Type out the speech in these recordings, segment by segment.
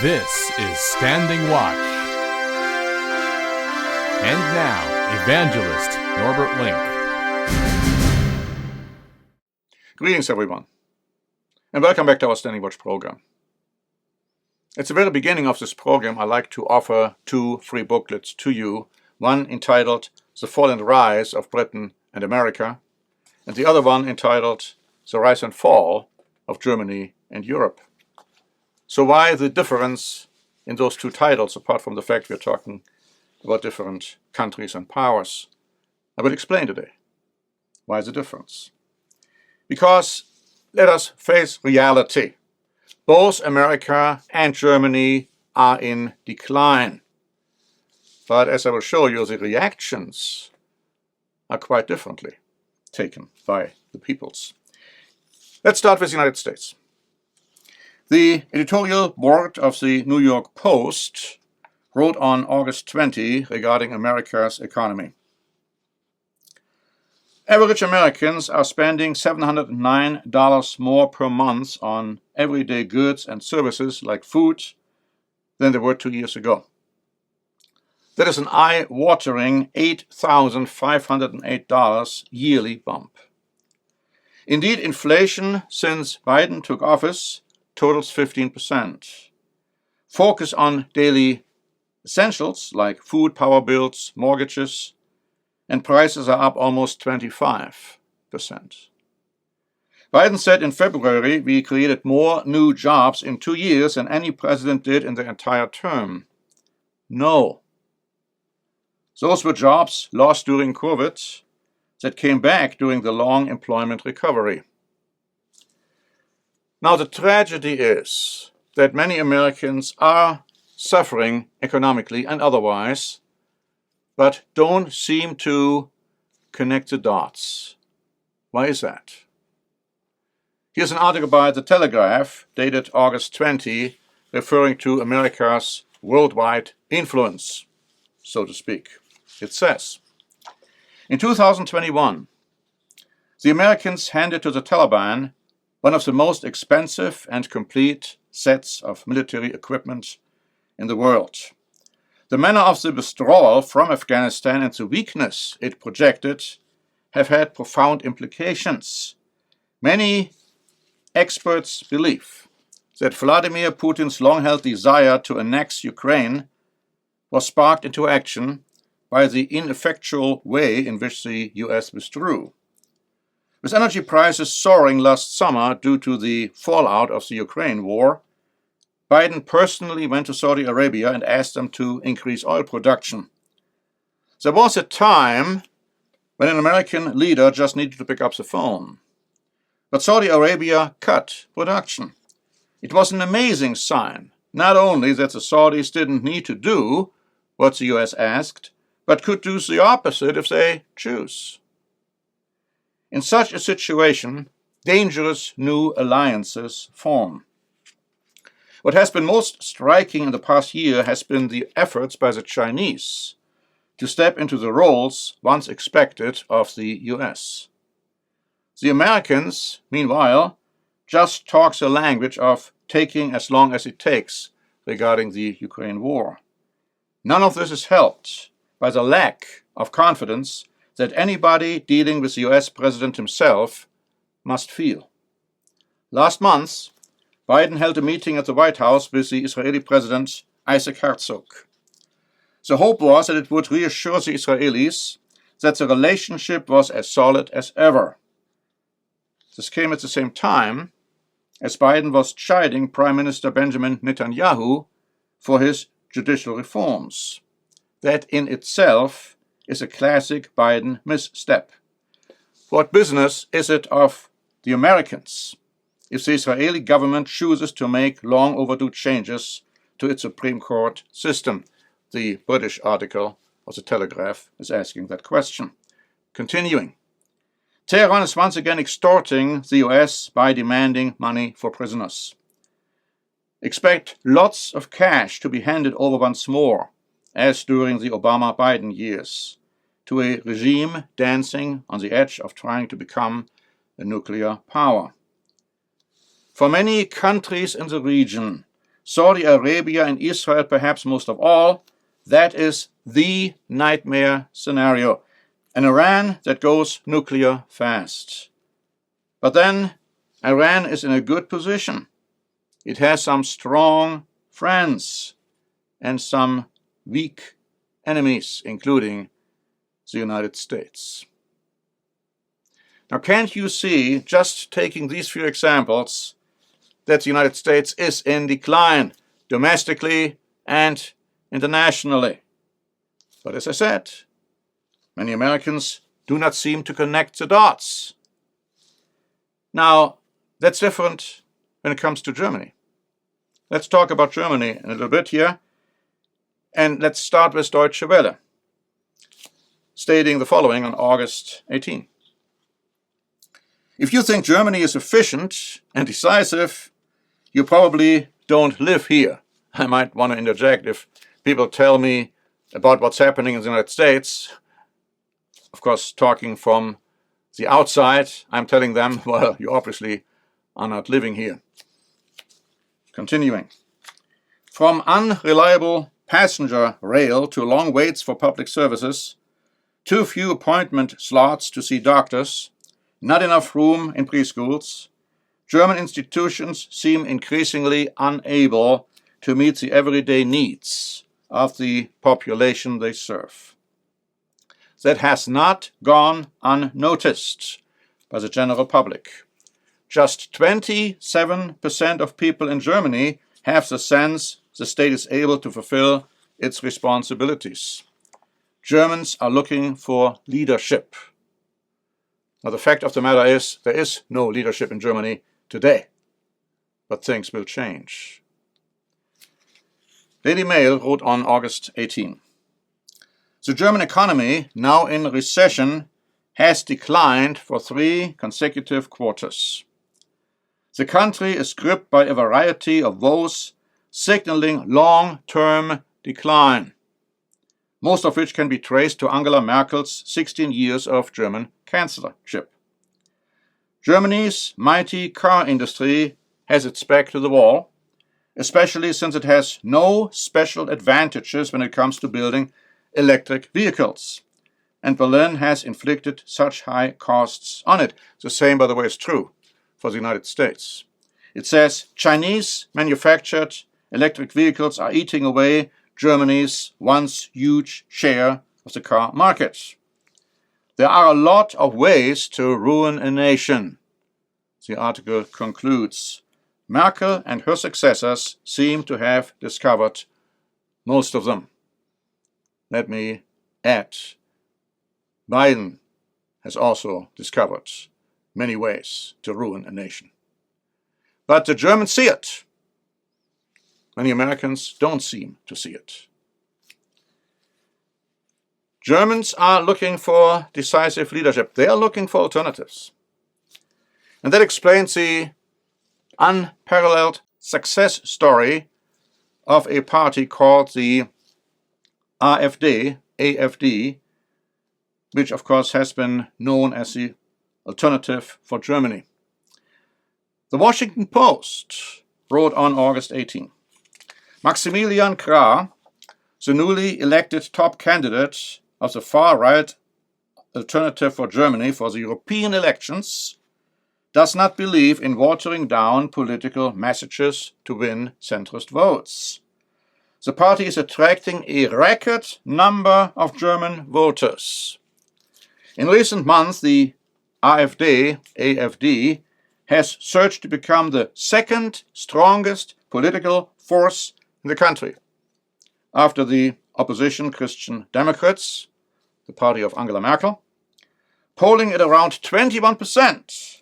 This is Standing Watch. And now, Evangelist Norbert Link. Greetings, everyone, and welcome back to our Standing Watch program. At the very beginning of this program, I like to offer two free booklets to you, one entitled The Fall and Rise of Britain and America, and the other one entitled The Rise and Fall of Germany and Europe. So why the difference in those two titles, apart from the fact we're talking about different countries and powers? I will explain today why the difference. Because let us face reality. Both America and Germany are in decline. But as I will show you, the reactions are quite differently taken by the peoples. Let's start with the United States. The editorial board of the New York Post wrote on August 20 regarding America's economy. Average Americans are spending $709 more per month on everyday goods and services like food than they were 2 years ago. That is an eye-watering $8,508 yearly bump. Indeed, inflation since Biden took office totals 15%. Focus on daily essentials like food, power bills, mortgages, and prices are up almost 25%. Biden said in February we created more new jobs in 2 years than any president did in their entire term. No. Those were jobs lost during COVID that came back during the long employment recovery. Now, the tragedy is that many Americans are suffering economically and otherwise, but don't seem to connect the dots. Why is that? Here's an article by The Telegraph, dated August 20, referring to America's worldwide influence, so to speak. It says, in 2021, the Americans handed to the Taliban one of the most expensive and complete sets of military equipment in the world. The manner of the withdrawal from Afghanistan and the weakness it projected have had profound implications. Many experts believe that Vladimir Putin's long-held desire to annex Ukraine was sparked into action by the ineffectual way in which the US withdrew. With energy prices soaring last summer due to the fallout of the Ukraine war, Biden personally went to Saudi Arabia and asked them to increase oil production. There was a time when an American leader just needed to pick up the phone. But Saudi Arabia cut production. It was an amazing sign, not only that the Saudis didn't need to do what the US asked, but could do the opposite if they choose. In such a situation, dangerous new alliances form. What has been most striking in the past year has been the efforts by the Chinese to step into the roles once expected of the US. The Americans, meanwhile, just talk the language of taking as long as it takes regarding the Ukraine war. None of this is helped by the lack of confidence that anybody dealing with the US president himself must feel. Last month, Biden held a meeting at the White House with the Israeli president Isaac Herzog. The hope was that it would reassure the Israelis that the relationship was as solid as ever. This came at the same time as Biden was chiding Prime Minister Benjamin Netanyahu for his judicial reforms. That in itself is a classic Biden misstep. What business is it of the Americans if the Israeli government chooses to make long overdue changes to its Supreme Court system? The British article of The Telegraph is asking that question. Continuing, Tehran is once again extorting the US by demanding money for prisoners. Expect lots of cash to be handed over once more, as during the Obama-Biden years, to a regime dancing on the edge of trying to become a nuclear power. For many countries in the region, Saudi Arabia and Israel perhaps most of all. That is the nightmare scenario. An Iran that goes nuclear fast. But then Iran is in a good position. It has some strong friends and some weak enemies, including the United States. Now, can't you see, just taking these few examples, that the United States is in decline, domestically and internationally? But as I said, many Americans do not seem to connect the dots. Now, that's different when it comes to Germany. Let's talk about Germany in a little bit here. And let's start with Deutsche Welle, stating the following on August 18. If you think Germany is efficient and decisive, you probably don't live here. I might want to interject if people tell me about what's happening in the United States. Of course, talking from the outside, I'm telling them, well, you obviously are not living here. Continuing. From unreliable passenger rail to long waits for public services, too few appointment slots to see doctors, not enough room in preschools, German institutions seem increasingly unable to meet the everyday needs of the population they serve. That has not gone unnoticed by the general public. Just 27% of people in Germany have the sense the state is able to fulfill its responsibilities. Germans are looking for leadership. Now, the fact of the matter is, there is no leadership in Germany today, but things will change. Daily Mail wrote on August 18. The German economy, now in recession, has declined for 3 consecutive quarters. The country is gripped by a variety of woes, signaling long-term decline, most of which can be traced to Angela Merkel's 16 years of German chancellorship. Germany's mighty car industry has its back to the wall, especially since it has no special advantages when it comes to building electric vehicles, and Berlin has inflicted such high costs on it. The same, by the way, is true for the United States. It says Chinese manufactured electric vehicles are eating away Germany's once huge share of the car market. There are a lot of ways to ruin a nation, the article concludes. Merkel and her successors seem to have discovered most of them. Let me add, Biden has also discovered many ways to ruin a nation. But the Germans see it. Many Americans don't seem to see it. Germans are looking for decisive leadership. They are looking for alternatives. And that explains the unparalleled success story of a party called the AfD, which of course has been known as the Alternative for Germany. The Washington Post wrote on August 18. Maximilian Krah, the newly elected top candidate of the far-right Alternative for Germany for the European elections, does not believe in watering down political messages to win centrist votes. The party is attracting a record number of German voters. In recent months, the AfD, has surged to become the second strongest political force in the country, after the opposition Christian Democrats, the party of Angela Merkel, polling at around 21%,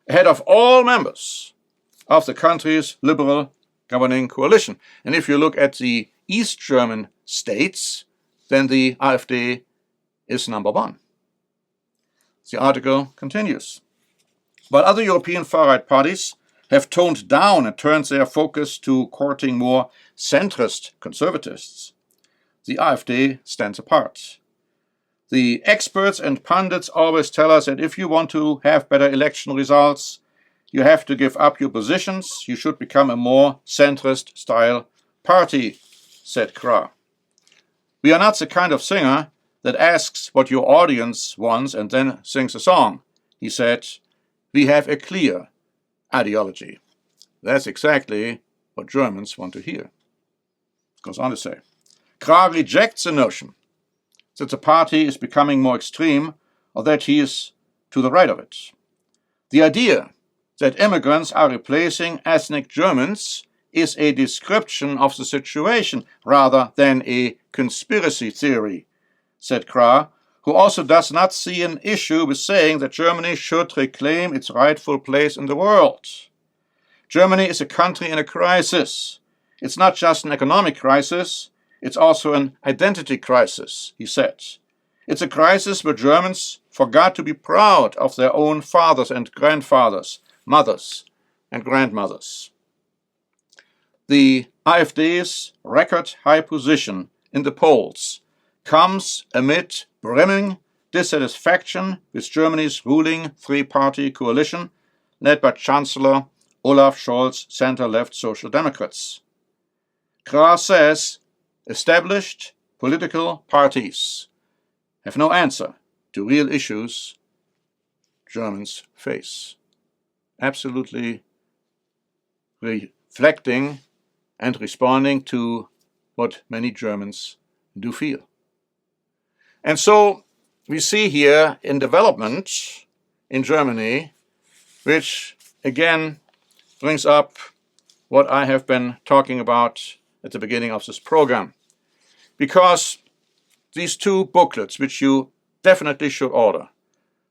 ahead of all members of the country's liberal governing coalition. And if you look at the East German states, then the AfD is number 1. The article continues. While other European far-right parties have toned down and turned their focus to courting more centrist conservatives, the AfD stands apart. The experts and pundits always tell us that if you want to have better election results, you have to give up your positions. You should become a more centrist-style party, said Krah. We are not the kind of singer that asks what your audience wants and then sings a song, he said. We have a clear ideology. That's exactly what Germans want to hear. Goes on to say, Krah rejects the notion that the party is becoming more extreme or that he is to the right of it. The idea that immigrants are replacing ethnic Germans is a description of the situation rather than a conspiracy theory, said Krah, who also does not see an issue with saying that Germany should reclaim its rightful place in the world. Germany is a country in a crisis. It's not just an economic crisis, it's also an identity crisis, he said. It's a crisis where Germans forgot to be proud of their own fathers and grandfathers, mothers and grandmothers. The AfD's record high position in the polls comes amid brimming dissatisfaction with Germany's ruling three-party coalition led by Chancellor Olaf Scholz's center-left Social Democrats. Krah says established political parties have no answer to real issues Germans face. Absolutely reflecting and responding to what many Germans do feel. And so we see here in development in Germany, which again brings up what I have been talking about at the beginning of this program. Because these two booklets, which you definitely should order,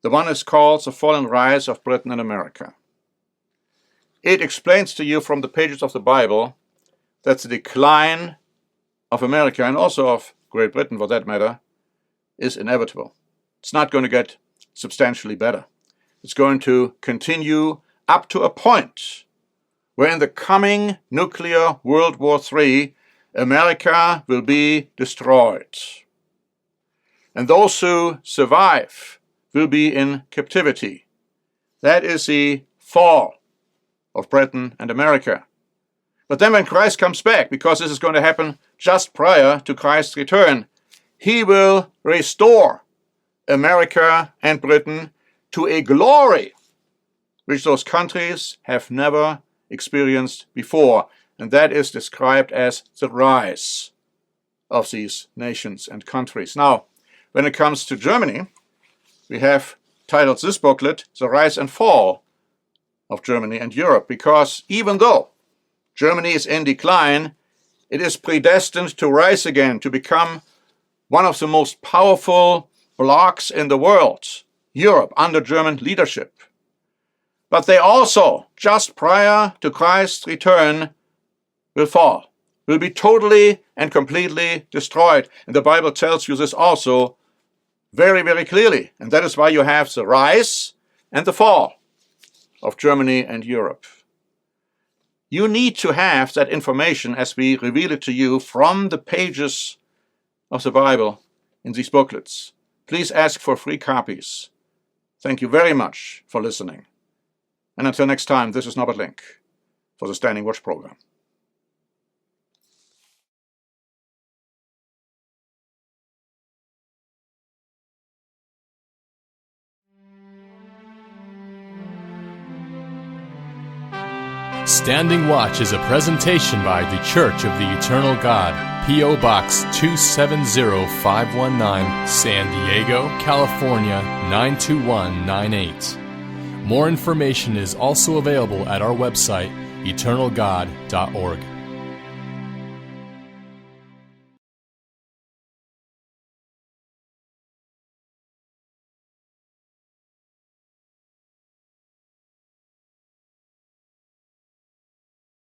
the one is called The Fall and Rise of Britain and America. It explains to you from the pages of the Bible that the decline of America, and also of Great Britain for that matter, is inevitable. It's not going to get substantially better. It's going to continue up to a point where in the coming nuclear World War III, America will be destroyed. And those who survive will be in captivity. That is the fall of Britain and America. But then when Christ comes back, because this is going to happen just prior to Christ's return, he will restore America and Britain to a glory which those countries have never experienced before. And that is described as the rise of these nations and countries. Now, when it comes to Germany, we have titled this booklet, The Rise and Fall of Germany and Europe, because even though Germany is in decline, it is predestined to rise again, to become one of the most powerful blocs in the world, Europe, under German leadership. But they also, just prior to Christ's return, will fall, will be totally and completely destroyed. And the Bible tells you this also very, very clearly. And that is why you have the rise and the fall of Germany and Europe. You need to have that information as we reveal it to you from the pages of the Bible in these booklets. Please ask for free copies. Thank you very much for listening. And until next time, this is Norbert Link for the Standing Watch program. Standing Watch is a presentation by The Church of the Eternal God, P.O. Box 270519, San Diego, California 92198. More information is also available at our website, eternalgod.org.